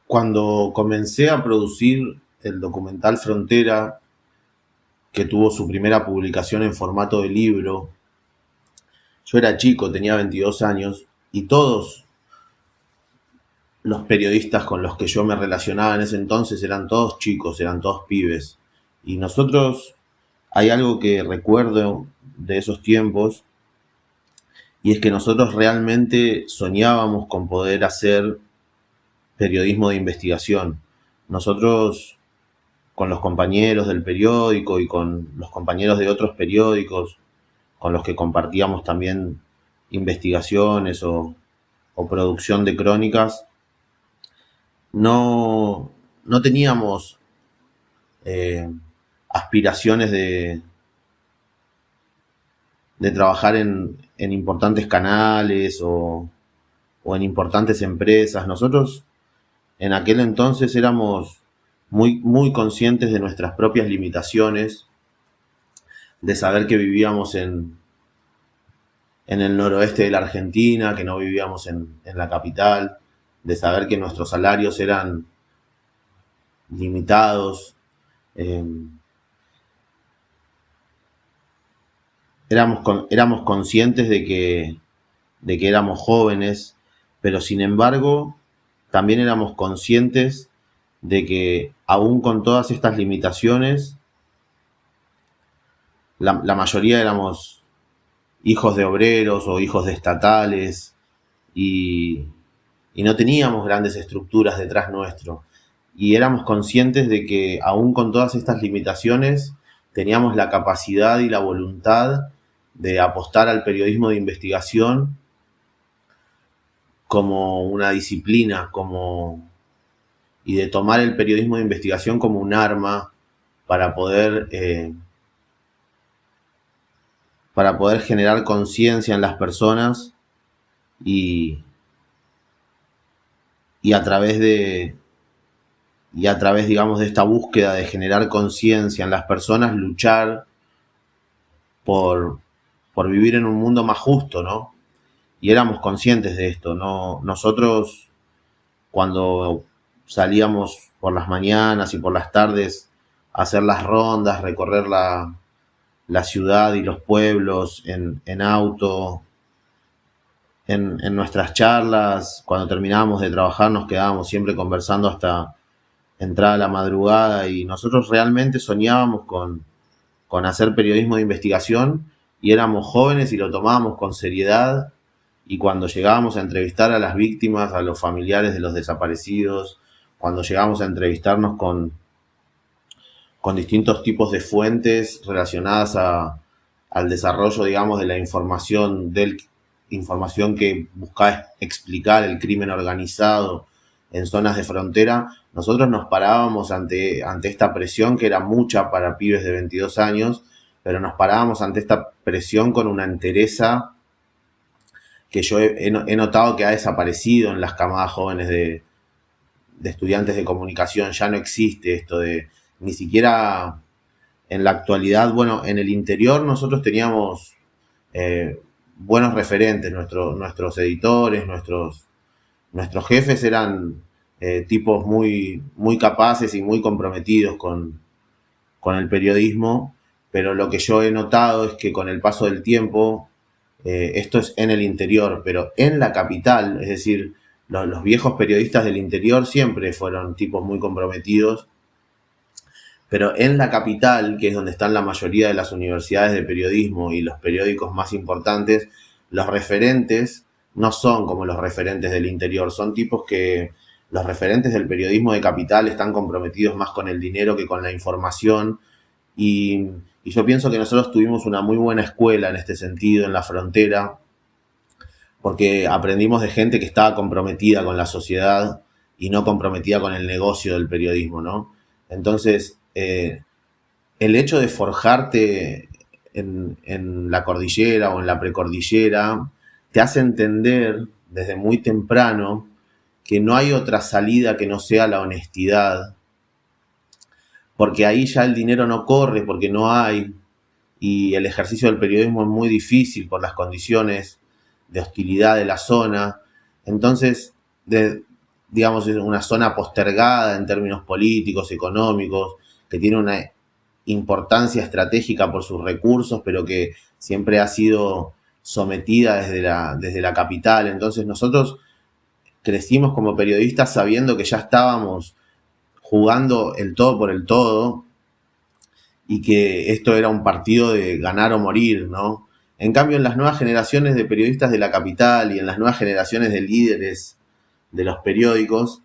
Cuando comencé a producir el documental Frontera, que tuvo su primera publicación en formato de libro, yo era chico, tenía 22 años, y todos los periodistas con los que yo me relacionaba en ese entonces eran todos chicos, eran todos pibes. Y nosotros, hay algo que recuerdo de esos tiempos, y es que nosotros realmente soñábamos con poder hacer periodismo de investigación. Nosotros, con los compañeros del periódico y con los compañeros de otros periódicos con los que compartíamos también investigaciones o producción de crónicas, no teníamos aspiraciones de trabajar en importantes canales o en importantes empresas. Nosotros en aquel entonces éramos muy conscientes de nuestras propias limitaciones, de saber que vivíamos en el noroeste de la Argentina, que no vivíamos en la capital, de saber que nuestros salarios eran limitados. Éramos conscientes de que éramos jóvenes, pero sin embargo también éramos conscientes de que aún con todas estas limitaciones, la mayoría éramos hijos de obreros o hijos de estatales y no teníamos grandes estructuras detrás nuestro. Y éramos conscientes de que aún con todas estas limitaciones teníamos la capacidad y la voluntad de apostar al periodismo de investigación como una disciplina, y de tomar el periodismo de investigación como un arma para poder generar conciencia en las personas y a través, digamos, de esta búsqueda de generar conciencia en las personas, luchar por vivir en un mundo más justo, ¿no? Y éramos conscientes de esto, ¿no? Nosotros, cuando salíamos por las mañanas y por las tardes a hacer las rondas, recorrer la ciudad y los pueblos en auto, en nuestras charlas, cuando terminábamos de trabajar nos quedábamos siempre conversando hasta entrada la madrugada, y nosotros realmente soñábamos con hacer periodismo de investigación, y éramos jóvenes y lo tomábamos con seriedad. Y cuando llegábamos a entrevistar a las víctimas, a los familiares de los desaparecidos, cuando llegábamos a entrevistarnos con distintos tipos de fuentes relacionadas al desarrollo, digamos, de la información, información que buscaba explicar el crimen organizado en zonas de frontera, nosotros nos parábamos ante esta presión, que era mucha para pibes de 22 años, pero nos parábamos ante esta presión con una entereza que yo he notado que ha desaparecido en las camadas jóvenes de estudiantes de comunicación. Ya no existe esto de, ni siquiera en la actualidad. Bueno, en el interior nosotros teníamos buenos referentes, nuestros editores, nuestros jefes eran tipos muy capaces y muy comprometidos con el periodismo, pero lo que yo he notado es que con el paso del tiempo, esto es en el interior, pero en la capital, es decir, los viejos periodistas del interior siempre fueron tipos muy comprometidos, pero en la capital, que es donde están la mayoría de las universidades de periodismo y los periódicos más importantes, los referentes no son como los referentes del interior, son tipos que los referentes del periodismo de capital están comprometidos más con el dinero que con la información, y yo pienso que nosotros tuvimos una muy buena escuela en este sentido en la frontera, porque aprendimos de gente que estaba comprometida con la sociedad y no comprometida con el negocio del periodismo, ¿no? Entonces, el hecho de forjarte en la cordillera o en la precordillera te hace entender desde muy temprano que no hay otra salida que no sea la honestidad, porque ahí ya el dinero no corre, porque no hay, y el ejercicio del periodismo es muy difícil por las condiciones de hostilidad de la zona. Entonces, digamos, es una zona postergada en términos políticos, económicos, que tiene una importancia estratégica por sus recursos, pero que siempre ha sido sometida desde la capital. Entonces nosotros crecimos como periodistas sabiendo que ya estábamos jugando el todo por el todo y que esto era un partido de ganar o morir, ¿no? En cambio, en las nuevas generaciones de periodistas de la capital y en las nuevas generaciones de líderes de los periódicos,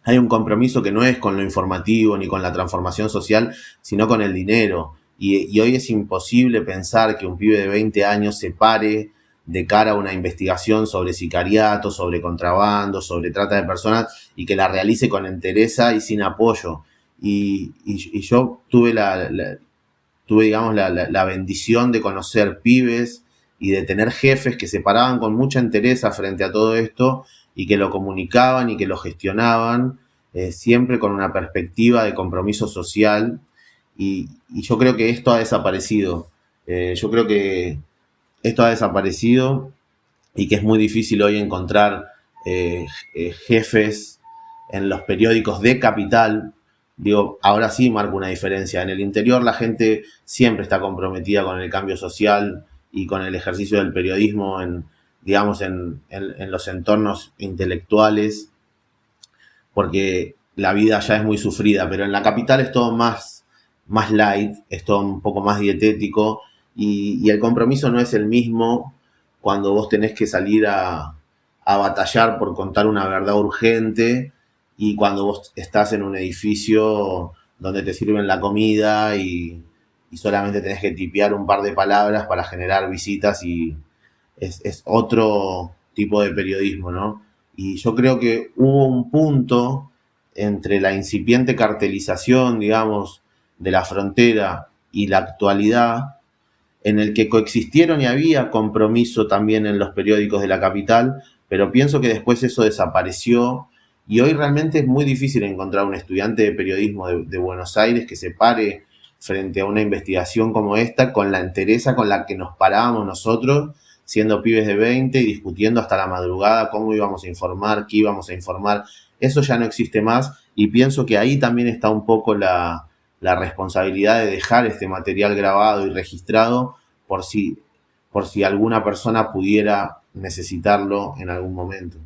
hay un compromiso que no es con lo informativo ni con la transformación social, sino con el dinero. Y hoy es imposible pensar que un pibe de 20 años se pare de cara a una investigación sobre sicariato, sobre contrabando, sobre trata de personas y que la realice con entereza y sin apoyo. Y yo tuve, digamos, la bendición de conocer pibes y de tener jefes que se paraban con mucha entereza frente a todo esto y que lo comunicaban y que lo gestionaban, siempre con una perspectiva de compromiso social. Y yo creo que esto ha desaparecido. Yo creo que esto ha desaparecido y que es muy difícil hoy encontrar jefes en los periódicos de capital. Digo, ahora sí marca una diferencia. En el interior la gente siempre está comprometida con el cambio social y con el ejercicio del periodismo digamos, en los entornos intelectuales, porque la vida ya es muy sufrida, pero en la capital es todo más light, es todo un poco más dietético y el compromiso no es el mismo cuando vos tenés que salir a batallar por contar una verdad urgente y cuando vos estás en un edificio donde te sirven la comida y solamente tenés que tipear un par de palabras para generar visitas y es otro tipo de periodismo, ¿no? Y yo creo que hubo un punto entre la incipiente cartelización, digamos, de la frontera y la actualidad, en el que coexistieron y había compromiso también en los periódicos de la capital, pero pienso que después eso desapareció y hoy realmente es muy difícil encontrar un estudiante de periodismo de Buenos Aires que se pare frente a una investigación como esta con la entereza con la que nos parábamos nosotros siendo pibes de 20 y discutiendo hasta la madrugada cómo íbamos a informar, qué íbamos a informar. Eso ya no existe más y pienso que ahí también está un poco la responsabilidad de dejar este material grabado y registrado por si alguna persona pudiera necesitarlo en algún momento.